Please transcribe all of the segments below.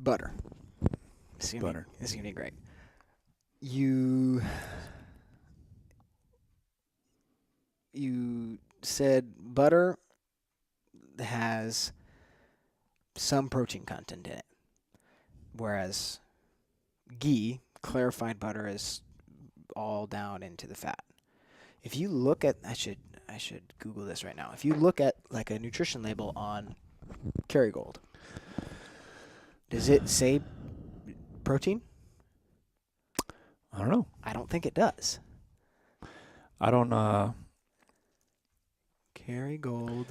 butter. This is gonna be great. You said butter has some protein content in it, whereas ghee, clarified butter, is all down into the fat. If you look at, I should Google this right now. If you look at like a nutrition label on Kerrygold, does it say protein? I don't know. I don't think it does. I don't. Kerrygold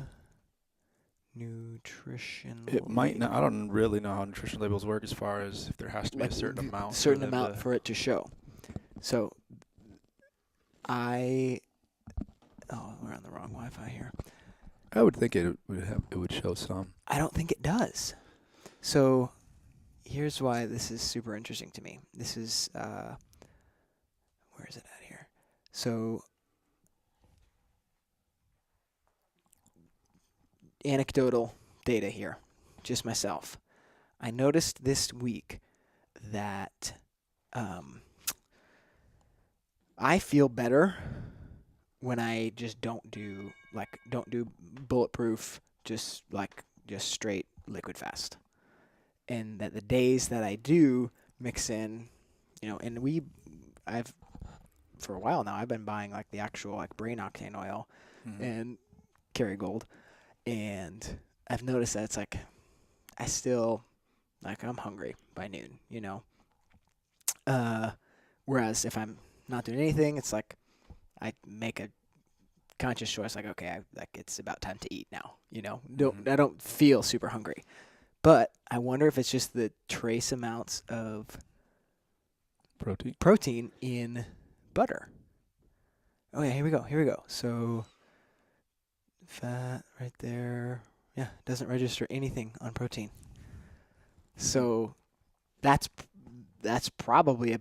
nutrition. It might not. I don't really know how nutrition labels work as far as if there has to be like a certain amount. For it to show. So we're on the wrong Wi-Fi here. I would think it would show some. I don't think it does. So here's why this is super interesting to me. This is where is it at here? So anecdotal data here, just myself. I noticed this week that I feel better when I just don't do bulletproof, just straight liquid fast. And that the days that I do mix in, and I've for a while now I've been buying like the actual like brain octane oil and Kerrygold, and I've noticed that it's like I still I'm hungry by noon, whereas if I'm not doing anything, it's like I make a conscious choice, like, okay, it's about time to eat now, I don't feel super hungry. But I wonder if it's just the trace amounts of protein in butter. Oh yeah, here we go. So fat right there. Yeah, doesn't register anything on protein. So that's probably a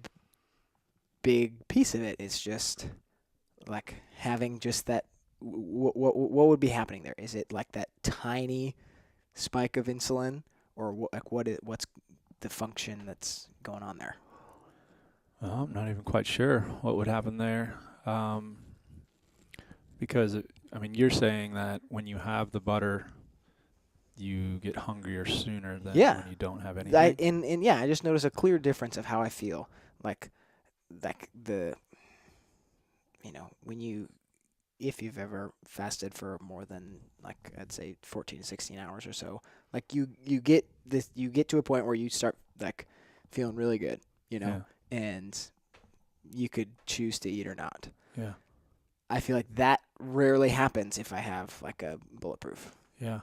big piece of it. It's just like having just that. What would be happening there? Is it like that tiny spike of insulin, or what's the function that's going on there? I'm not even quite sure what would happen there, because you're saying that when you have the butter, you get hungrier sooner than when you don't have anything. I just notice a clear difference of how I feel. Like the, if you've ever fasted for more than I'd say 14 to 16 hours or so, you get to a point where you start feeling really good, and you could choose to eat or not. Yeah. I feel like that rarely happens if I have a bulletproof. Yeah.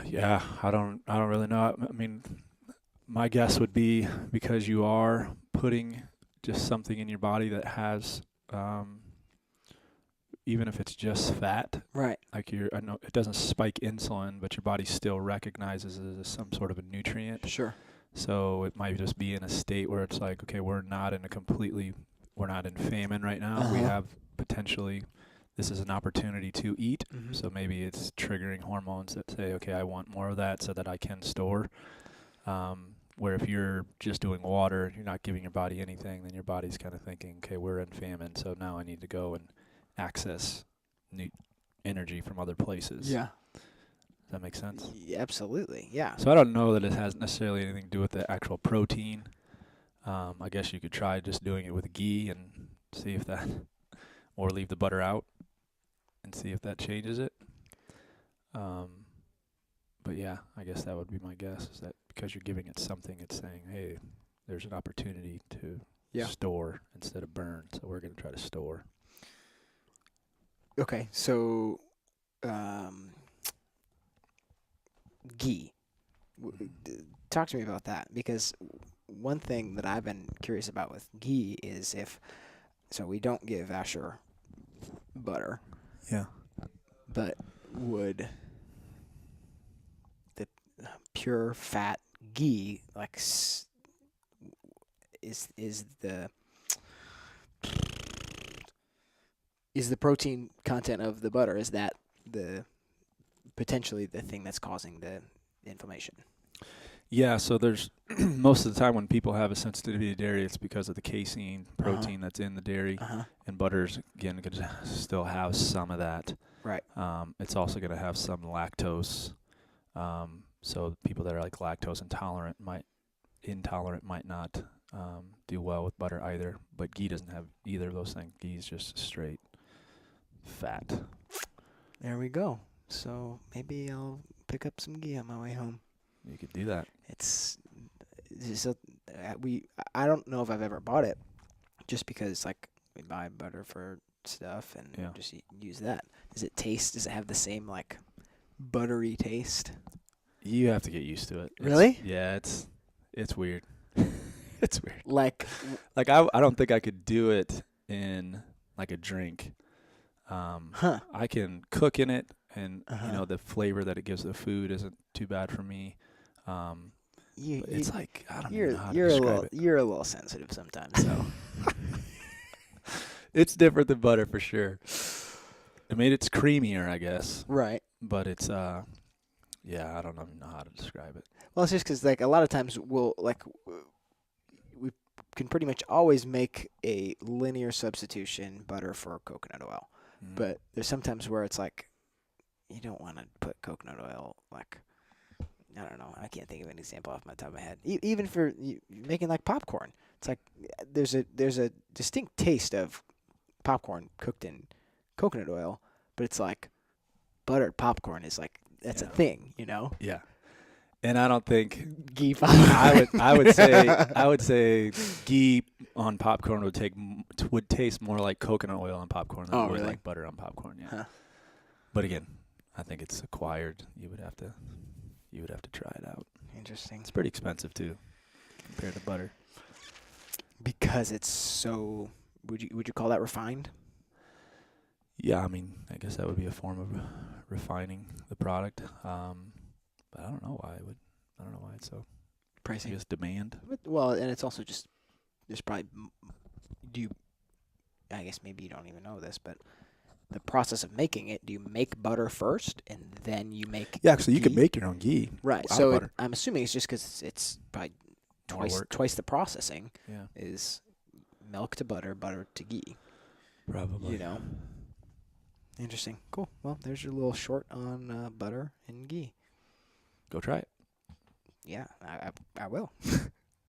Yeah, I don't really know. My guess would be because you are putting just something in your body that has, even if it's just fat, right? I know it doesn't spike insulin, but your body still recognizes it as some sort of a nutrient. Sure. So it might just be in a state where it's like, okay, we're not in famine right now. We have potentially. This is an opportunity to eat, so maybe it's triggering hormones that say, okay, I want more of that so that I can store. Where if you're just doing water, you're not giving your body anything, then your body's kind of thinking, okay, we're in famine, so now I need to go and access new energy from other places. Yeah. Does that make sense? Yeah, absolutely, yeah. So I don't know that it has necessarily anything to do with the actual protein. I guess you could try just doing it with ghee and see if that, or leave the butter out and see if that changes it. But yeah, I guess that would be my guess, is that because you're giving it something, it's saying, hey, there's an opportunity to store instead of burn, so we're going to try to store. Okay, so ghee. Talk to me about that, because one thing that I've been curious about with ghee is so we don't give Asher butter. Yeah. But would the pure fat ghee is the protein content of the butter, is that potentially the thing that's causing the inflammation? Yeah, so there's most of the time when people have a sensitivity to dairy, it's because of the casein protein that's in the dairy, and butters again going to still have some of that. Right. It's also going to have some lactose. So people that are like lactose intolerant might not do well with butter either. But ghee doesn't have either of those things. Ghee is just straight fat. There we go. So maybe I'll pick up some ghee on my way home. You could do that. It's so I don't know if I've ever bought it, just because like we buy butter for stuff and just use that. Does it have the same like buttery taste? You have to get used to it. Really? It's weird. It's weird. Like I don't think I could do it in like a drink. I can cook in it, and the flavor that it gives the food isn't too bad for me. It's like I don't know how to describe it. You're a little sensitive sometimes, so. It's different than butter for sure. I mean, it's creamier, I guess. Right. But it's I don't even know how to describe it. Well, it's just because like a lot of times we can pretty much always make a linear substitution butter for coconut oil, but there's sometimes where it's like you don't want to put coconut oil like. I don't know. I can't think of an example off my top of my head. Even for making like popcorn, it's like there's a distinct taste of popcorn cooked in coconut oil, but it's like buttered popcorn is like that's a thing, you know? Yeah. And I don't think ghee popcorn. I would say ghee on popcorn would taste more like coconut oil on popcorn than it would like butter on popcorn. Yeah. Huh. But again, I think it's acquired. You would have to try it out. Interesting. It's pretty expensive too, compared to butter. Because it's so. Would you call that refined? Yeah, I mean, I guess that would be a form of refining the product. But I don't know why it would. I don't know why it's so pricey. I guess demand. Well, and it's also just there's probably I guess maybe you don't even know this, but the process of making it, do you make butter first and then you make so you can make your own ghee. Right. So I'm assuming it's just because it's probably twice the processing is milk to butter, butter to ghee. Probably. You know. Interesting. Cool. Well, there's your little short on butter and ghee. Go try it. Yeah, I will.